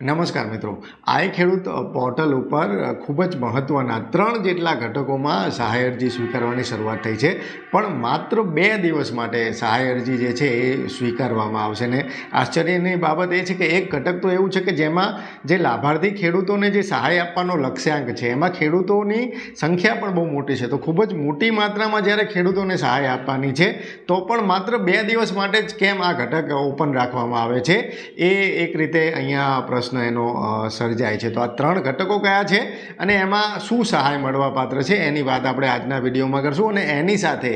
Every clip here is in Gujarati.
નમસ્કાર મિત્રો, આઈ ખેડૂત પોર્ટલ ઉપર ખૂબ જ મહત્ત્વના 3 જેટલા ઘટકોમાં સહાય અરજી સ્વીકારવાની શરૂઆત થઈ છે, પણ માત્ર 2 દિવસ માટે સહાય અરજી જે છે એ સ્વીકારવામાં આવશે. ને આશ્ચર્યની બાબત એ છે કે એક ઘટક તો એવું છે કે જેમાં જે લાભાર્થી ખેડૂતોને જે સહાય આપવાનો લક્ષ્યાંક છે એમાં ખેડૂતોની સંખ્યા પણ બહુ મોટી છે. તો ખૂબ જ મોટી માત્રામાં જ્યારે ખેડૂતોને સહાય આપવાની છે તો પણ માત્ર 2 દિવસ માટે જ કેમ આ ઘટક ઓપન રાખવામાં આવે છે, એ એક રીતે અહીંયા પ્રશ્ન એનો સર્જાય છે. તો આ 3 ઘટકો કયા છે અને એમાં શું સહાય મળવાપાત્ર છે એની વાત આપણે આજના વિડીયોમાં કરશું. અને એની સાથે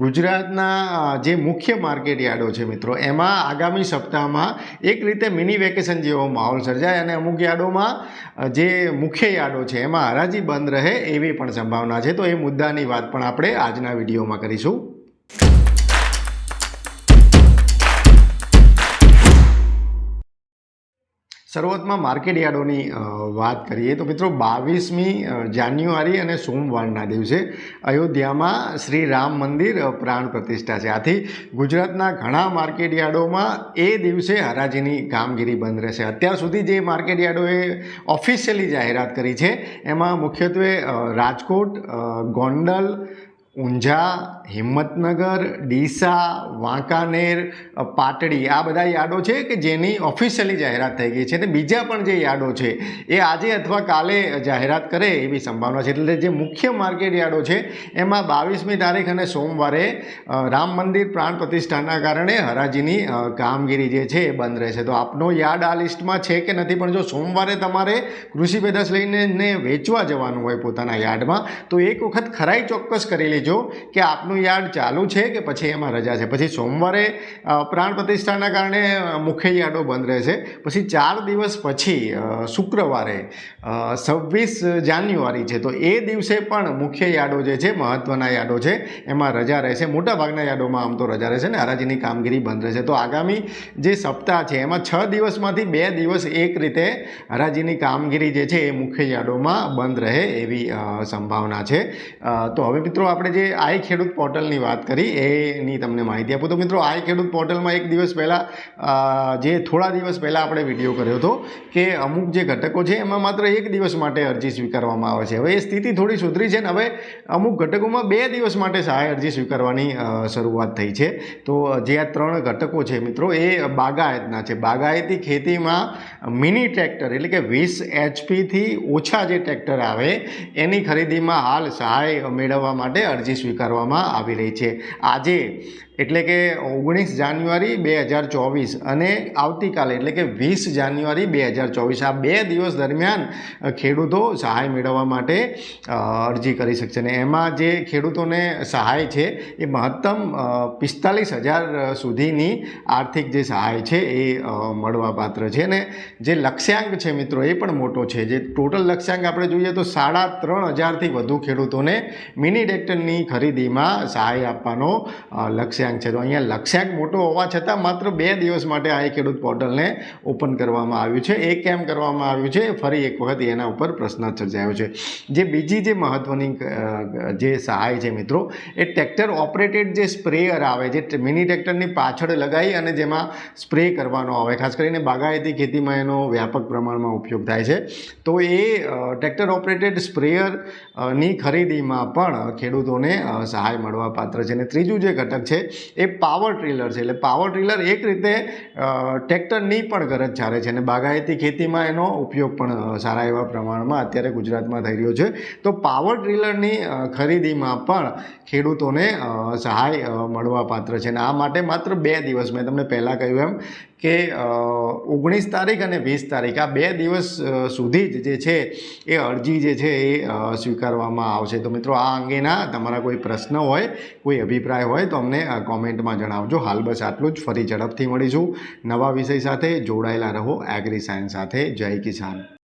ગુજરાતના જે મુખ્ય માર્કેટ યાર્ડો છે મિત્રો, એમાં આગામી સપ્તાહમાં એક રીતે મિની વેકેશન જેવો માહોલ સર્જાય અને અમુક યાર્ડોમાં જે મુખ્ય યાર્ડો છે એમાં હરાજી બંધ રહે એવી પણ સંભાવના છે. તો એ મુદ્દાની વાત પણ આપણે આજના વિડીયોમાં કરીશું. શરૂઆતમાં માર્કેટ યાર્ડોની વાત કરીએ તો મિત્રો 22મી જાન્યુઆરી અને સોમવારના દિવસે અયોધ્યામાં શ્રી રામ મંદિર પ્રાણ પ્રતિષ્ઠા છે. આથી ગુજરાતના ઘણા માર્કેટ યાર્ડોમાં એ દિવસે હરાજીની કામગીરી બંધ રહેશે. અત્યાર સુધી જે માર્કેટ યાર્ડોએ ઓફિશિયલી જાહેરાત કરી છે એમાં મુખ્યત્વે રાજકોટ, ગોંડલ, ઊંઝા, હિંમતનગર, ડીસા, વાંકાનેર, પાટડી, આ બધા યાર્ડો છે કે જેની ઓફિશિયલી જાહેરાત થઈ ગઈ છે. અને બીજા પણ જે યાર્ડો છે એ આજે અથવા કાલે જાહેરાત કરે એવી સંભાવના છે. એટલે જે મુખ્ય માર્કેટ યાર્ડો છે એમાં 22મી તારીખ અને સોમવારે રામ મંદિર પ્રાણ પ્રતિષ્ઠાના કારણે હરાજીની કામગીરી જે છે એ બંધ રહેશે. તો આપનો યાર્ડ આ લિસ્ટમાં છે કે નથી, પણ જો સોમવારે તમારે કૃષિ પેદાશ લઈને વેચવા જવાનું હોય પોતાના યાર્ડમાં તો એક વખત ખરાઈ ચોક્કસ કરી લેજો કે આપનું યાર્ડ ચાલુ છે કે પછી એમાં રજા છે. પછી સોમવારે પ્રાણ પ્રતિષ્ઠાના કારણે મુખ્ય યાર્ડો બંધ રહેશે. પછી 4 દિવસ પછી શુક્રવારે 26 જાન્યુઆરી છે તો એ દિવસે પણ મુખ્ય યાર્ડો જે છે, મહત્ત્વના યાર્ડો છે, એમાં રજા રહેશે. મોટાભાગના યાર્ડોમાં આમ તો રજા રહેશે ને હરાજીની કામગીરી બંધ રહેશે. તો આગામી જે સપ્તાહ છે એમાં 6 દિવસમાંથી 2 દિવસ એક રીતે હરાજીની કામગીરી જે છે એ મુખ્ય યાર્ડોમાં બંધ રહે એવી સંભાવના છે. તો હવે મિત્રો આપણે જે આઈ ખેડૂત પોર્ટલની વાત કરી એની તમને માહિતી આપું. તો મિત્રો આઈ ખેડૂત પોર્ટલમાં એક દિવસ પહેલાં જે થોડા દિવસ પહેલાં આપણે વિડીયો કર્યો હતો કે અમુક જે ઘટકો છે એમાં માત્ર 1 દિવસ માટે અરજી સ્વીકારવામાં આવે છે. હવે એ સ્થિતિ થોડી સુધરી છે ને હવે અમુક ઘટકોમાં 2 દિવસ માટે સહાય અરજી સ્વીકારવાની શરૂઆત થઈ છે. તો જે આ 3 ઘટકો છે મિત્રો એ બાગાયતના છે. બાગાયતી ખેતીમાં મિની ટ્રેક્ટર એટલે કે 20 HPથી ઓછા જે ટ્રેક્ટર આવે એની ખરીદીમાં હાલ સહાય મેળવવા માટે અરજી સ્વીકારવામાં આવી રહી છે. આજે એટલે કે 19 જાન્યુઆરી 2024 અને આવતીકાલે એટલે કે 20 જાન્યુઆરી 2024 આ 2 દિવસ દરમિયાન ખેડૂતો સહાય મેળવવા માટે અરજી કરી શકશે. ને એમાં જે ખેડૂતોને સહાય છે એ મહત્તમ 45,000 સુધીની આર્થિક જે સહાય છે એ મળવાપાત્ર છે. ને જે લક્ષ્યાંક છે મિત્રો એ પણ મોટો છે. જે ટોટલ લક્ષ્યાંક આપણે જોઈએ તો 3,500થી વધુ ખેડૂતોને મિની ટ્રેક્ટરની ખરીદીમાં સહાય આપવાનો લક્ષ્યાંક છે. તો અહીંયા લક્ષ્યાંક મોટો હોવા છતાં માત્ર 2 દિવસ માટે આ ખેડૂત પોર્ટલને ઓપન કરવામાં આવ્યું છે. એ કેમ કરવામાં આવ્યું છે ફરી એક વખત એના ઉપર પ્રશ્ન સર્જાયો છે. જે બીજી જે મહત્ત્વની જે સહાય છે મિત્રો એ ટ્રેક્ટર ઓપરેટેડ જે સ્પ્રેયર આવે, જે મિની ટ્રેક્ટરની પાછળ લગાવી અને જેમાં સ્પ્રે કરવાનો આવે, ખાસ કરીને બાગાયતી ખેતીમાં એનો વ્યાપક પ્રમાણમાં ઉપયોગ થાય છે. તો એ ટ્રેક્ટર ઓપરેટેડ સ્પ્રેયરની ખરીદીમાં પણ ખેડૂતોને સહાય મળવાપાત્ર છે. અને ત્રીજું જે ઘટક છે એ પાવર ટ્રીલર છે. એટલે પાવર ટ્રીલર એક રીતે ટ્રેક્ટરની પણ ગરજ ચાલે છે અને બાગાયતી ખેતીમાં એનો ઉપયોગ પણ સારા એવા પ્રમાણમાં અત્યારે ગુજરાતમાં થઈ રહ્યો છે. તો પાવર ટ્રીલરની ખરીદીમાં પણ ખેડૂતોને સહાય મળવાપાત્ર છે. અને આ માટે માત્ર 2 દિવસ, મેં તમને પહેલાં કહ્યું એમ કે 19 તારીખ અને 20 તારીખ આ 2 દિવસ સુધી જ જે છે એ અરજી જે છે એ સ્વીકારવામાં આવશે. તો મિત્રો આ અંગેના તમારા કોઈ પ્રશ્ન હોય, કોઈ અભિપ્રાય હોય તો અમને કોમેન્ટમાં જણાવજો. હાલ બસ આટલું જ. ફરી ઝડપથી મળીશું નવા વિષય સાથે. જોડાયેલા રહો એગ્રી સાયન્સ સાથે. જય કિસાન.